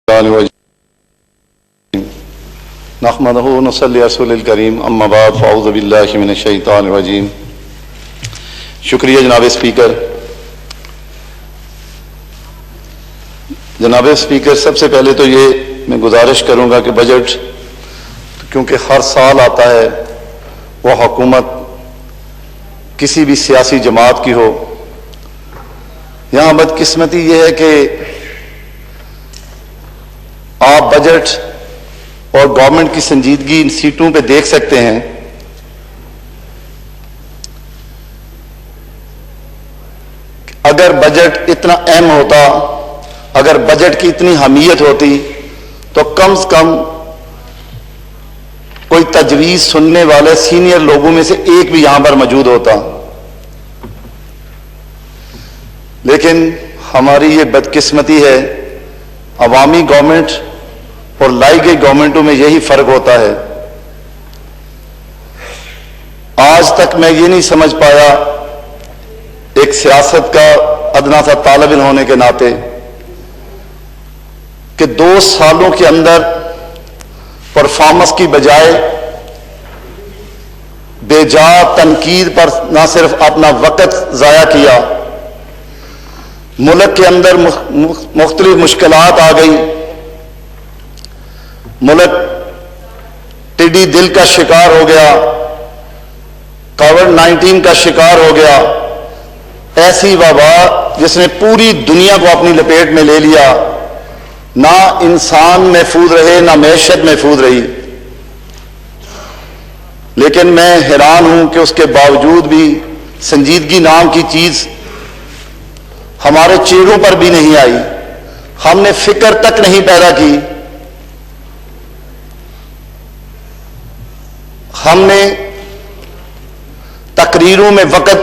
نحمده ونصلي على رسول الکریم اما بعد فاعوذ باللہ من الشیطان الرجیم۔ شکریہ جناب اسپیکر۔ جناب اسپیکر، سب سے پہلے تو یہ میں گزارش کروں گا کہ بجٹ کیونکہ ہر سال آتا ہے، وہ حکومت کسی بھی سیاسی جماعت کی ہو، یہاں بدقسمتی یہ ہے کہ آپ بجٹ اور گورنمنٹ کی سنجیدگی ان سیٹوں پہ دیکھ سکتے ہیں۔ اگر بجٹ اتنا اہم ہوتا، اگر بجٹ کی اتنی اہمیت ہوتی تو کم سے کم کوئی تجویز سننے والے سینئر لوگوں میں سے ایک بھی یہاں پر موجود ہوتا، لیکن ہماری یہ بدقسمتی ہے۔ عوامی گورنمنٹ اور لائی گئی گورنمنٹوں میں یہی فرق ہوتا ہے۔ آج تک میں یہ نہیں سمجھ پایا، ایک سیاست کا ادنا سا طالب علم ہونے کے ناطے، کہ 2 سالوں کے اندر پرفارمنس کی بجائے بے جا تنقید پر نہ صرف اپنا وقت ضائع کیا، ملک کے اندر مختلف مشکلات آ گئی، ملک ٹڈی دل کا شکار ہو گیا، کووڈ-19 کا شکار ہو گیا، ایسی وبا جس نے پوری دنیا کو اپنی لپیٹ میں لے لیا، نہ انسان محفوظ رہے نہ معیشت محفوظ رہی۔ لیکن میں حیران ہوں کہ اس کے باوجود بھی سنجیدگی نام کی چیز ہمارے چہروں پر بھی نہیں آئی، ہم نے فکر تک نہیں پیدا کی، ہم نے تقریروں میں وقت،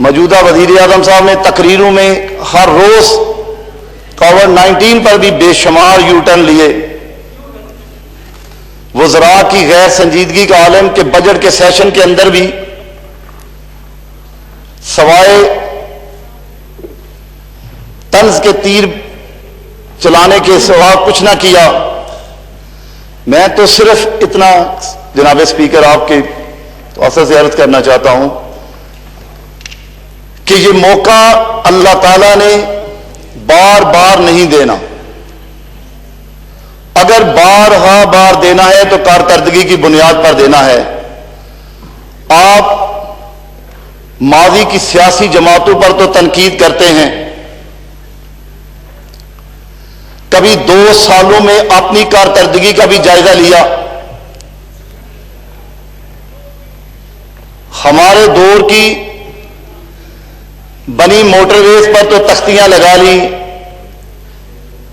موجودہ وزیر اعظم صاحب نے تقریروں میں ہر روز کووڈ-19 پر بھی بے شمار یو ٹرن لیے۔ وزراء کی غیر سنجیدگی کا عالم کہ بجٹ کے سیشن کے اندر بھی سوائے طنز کے تیر چلانے کے سوا کچھ نہ کیا۔ میں تو صرف اتنا جناب اسپیکر آپ کے توسط سے عرض کرنا چاہتا ہوں کہ یہ موقع اللہ تعالیٰ نے بار بار نہیں دینا۔ اگر بار دینا ہے تو کارکردگی کی بنیاد پر دینا ہے۔ آپ ماضی کی سیاسی جماعتوں پر تو تنقید کرتے ہیں، کبھی 2 سالوں میں اپنی کارکردگی کا بھی جائزہ لیا؟ ہمارے دور کی بنی موٹر ویز پر تو تختیاں لگا لی،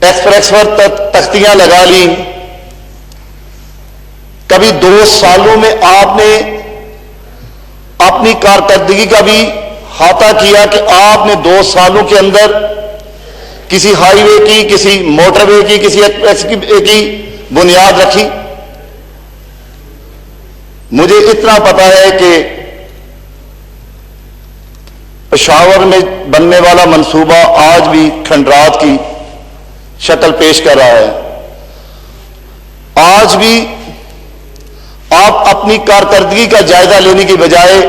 ایکسپریس پر تختیاں لگا لی، کبھی 2 سالوں میں آپ نے اپنی کارکردگی کا بھی احاطہ کیا کہ آپ نے 2 سالوں کے اندر کسی ہائی وے کی، کسی موٹر وے کی، کسی ایکسپریس وے کی بنیاد رکھی؟ مجھے اتنا پتا ہے کہ پشاور میں بننے والا منصوبہ آج بھی کھنڈرات کی شکل پیش کر رہا ہے۔ آج بھی آپ اپنی کارکردگی کا جائزہ لینے کی بجائے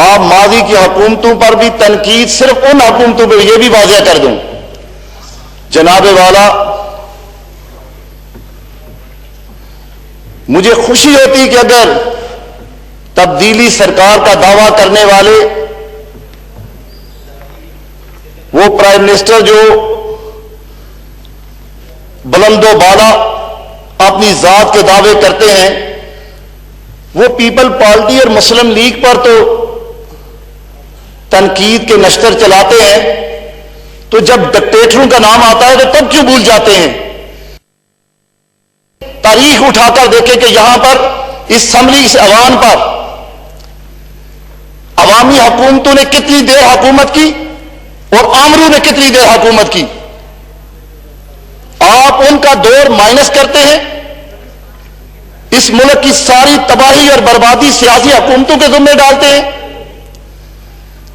آپ ماضی کی حکومتوں پر بھی تنقید، صرف ان حکومتوں پر یہ بھی واضح کر دوں جناب والا، مجھے خوشی ہوتی کہ اگر تبدیلی سرکار کا دعویٰ کرنے والے وہ پرائم منسٹر جو بلند و بالا اپنی ذات کے دعوے کرتے ہیں، وہ پیپل پارٹی اور مسلم لیگ پر تو تنقید کے نشتر چلاتے ہیں، تو جب ڈکٹیٹروں کا نام آتا ہے تو تب کیوں بھول جاتے ہیں؟ تاریخ اٹھا کر دیکھیں کہ یہاں پر اس اسمبلی اس ایوان پر عوامی حکومتوں نے کتنی دیر حکومت کی اور آمروں نے کتنی دیر حکومت کی۔ آپ ان کا دور مائنس کرتے ہیں، اس ملک کی ساری تباہی اور بربادی سیاسی حکومتوں کے ذمہ ڈالتے ہیں۔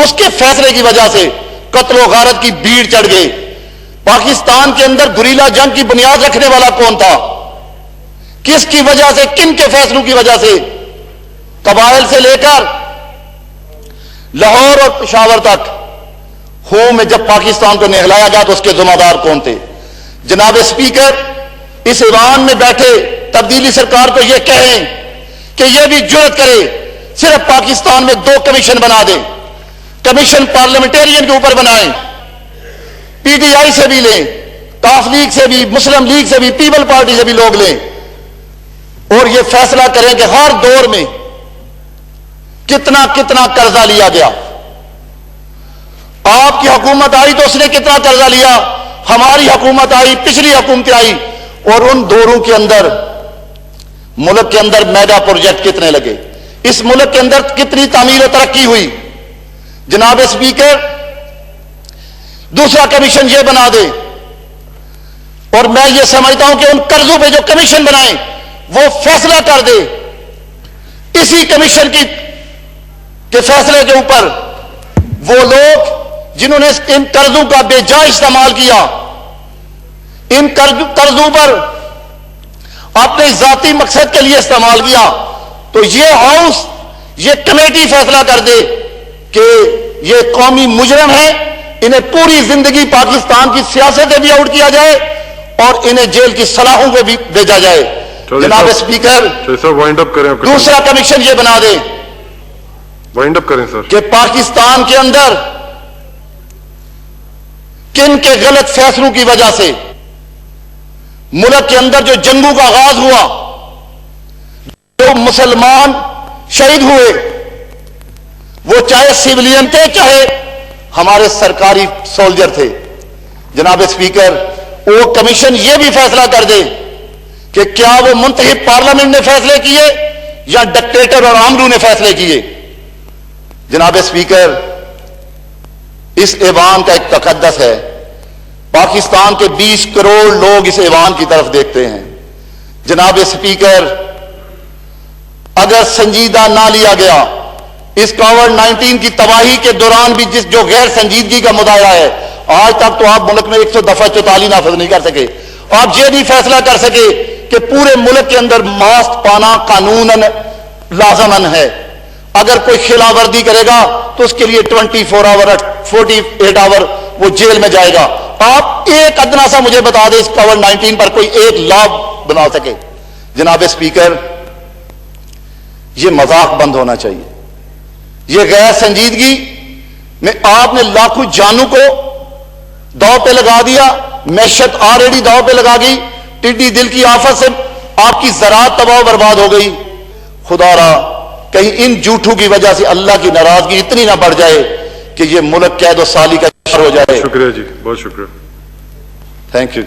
اس کے فیصلے کی وجہ سے قتل و غارت کی بھیڑ چڑھ گئی. پاکستان کے اندر گریلا جنگ کی بنیاد رکھنے والا کون تھا؟ کس کی وجہ سے، کن کے فیصلوں کی وجہ سے؟ قبائل سے لے کر لاہور اور پشاور تک ہوں میں جب پاکستان کو نہلایا گیا تو اس کے ذمہ دار کون تھے؟ جناب اسپیکر، اس ایوان میں بیٹھے تبدیلی سرکار کو یہ کہیں کہ یہ بھی جرأت کرے صرف پاکستان میں 2 کمیشن بنا دیں. کمیشن پارلیمنٹیرین کے اوپر بنائیں، پی ٹی آئی سے بھی لیں، کاف لیگ سے بھی، مسلم لیگ سے بھی، پیپل پارٹی سے بھی لوگ لیں، اور یہ فیصلہ کریں کہ ہر دور میں کتنا کتنا قرضہ لیا گیا. آپ کی حکومت آئی تو اس نے کتنا قرضہ لیا، ہماری حکومت آئی، پچھلی حکومتیں آئی، اور ان دوروں کے اندر ملک کے اندر میگا پروجیکٹ کتنے لگے، اس ملک کے اندر کتنی تعمیر و ترقی ہوئی. جناب اسپیکر، دوسرا کمیشن یہ بنا دے، اور میں یہ سمجھتا ہوں کہ ان قرضوں پہ جو کمیشن بنائیں وہ فیصلہ کر دے. اسی کمیشن کے فیصلے کے اوپر وہ لوگ جنہوں نے ان قرضوں کا بے جا استعمال کیا، ان قرضوں پر اپنے ذاتی مقصد کے لیے استعمال کیا، تو یہ ہاؤس، یہ کمیٹی فیصلہ کر دے کہ یہ قومی مجرم ہے، انہیں پوری زندگی پاکستان کی سیاست سے بھی آؤٹ کیا جائے اور انہیں جیل کی سلاخوں کو بھی بھیجا جائے. جناب اسپیکر، دوسرا کمیشن یہ بنا دے وائنڈ اپ کریں سر کہ پاکستان کے اندر کن کے غلط فیصلوں کی وجہ سے ملک کے اندر جو جنگوں کا آغاز ہوا، جو مسلمان شہید ہوئے، وہ چاہے سیولین تھے چاہے ہمارے سرکاری سولجر تھے. جناب اسپیکر، وہ کمیشن یہ بھی فیصلہ کر دے کہ کیا وہ منتخب پارلیمنٹ نے فیصلے کیے یا ڈکٹیٹر اور آمرو نے فیصلے کیے. جناب اسپیکر، اس ایوان کا ایک تقدس ہے. پاکستان کے 20 کروڑ لوگ اس ایوان کی طرف دیکھتے ہیں. جناب اسپیکر، اگر سنجیدہ نہ لیا گیا اس کووڈ-19 کی تباہی کے دوران بھی جو غیر سنجیدگی کا مظاہرہ ہے، آج تک تو آپ ملک میں 100 دفعہ 44 نافذ نہیں کر سکے. آپ یہ نہیں فیصلہ کر سکے کہ پورے ملک کے اندر ماسک پانا قانوناً لازماً ہے. اگر کوئی خلاف ورزی کرے گا تو اس کے لیے 24 آور 48 آور وہ جیل میں جائے گا. آپ ایک ادنا سا مجھے بتا دیں اس کووڈ-19 پر کوئی ایک لا بنا سکے. جناب اسپیکر، یہ مذاق بند ہونا چاہیے. یہ غیر سنجیدگی میں آپ نے لاکھوں جانوں کو داؤ پہ لگا دیا، معیشت آلریڈی داؤ پہ لگا گئی، ٹڈی دل کی آفت سے آپ کی زراعت تباہ و برباد ہو گئی. خدا را کہیں ان جھوٹوں کی وجہ سے اللہ کی ناراضگی اتنی نہ بڑھ جائے کہ یہ ملک قید و سالی کا شکار ہو جائے. شکریہ جی، بہت شکریہ. Thank you.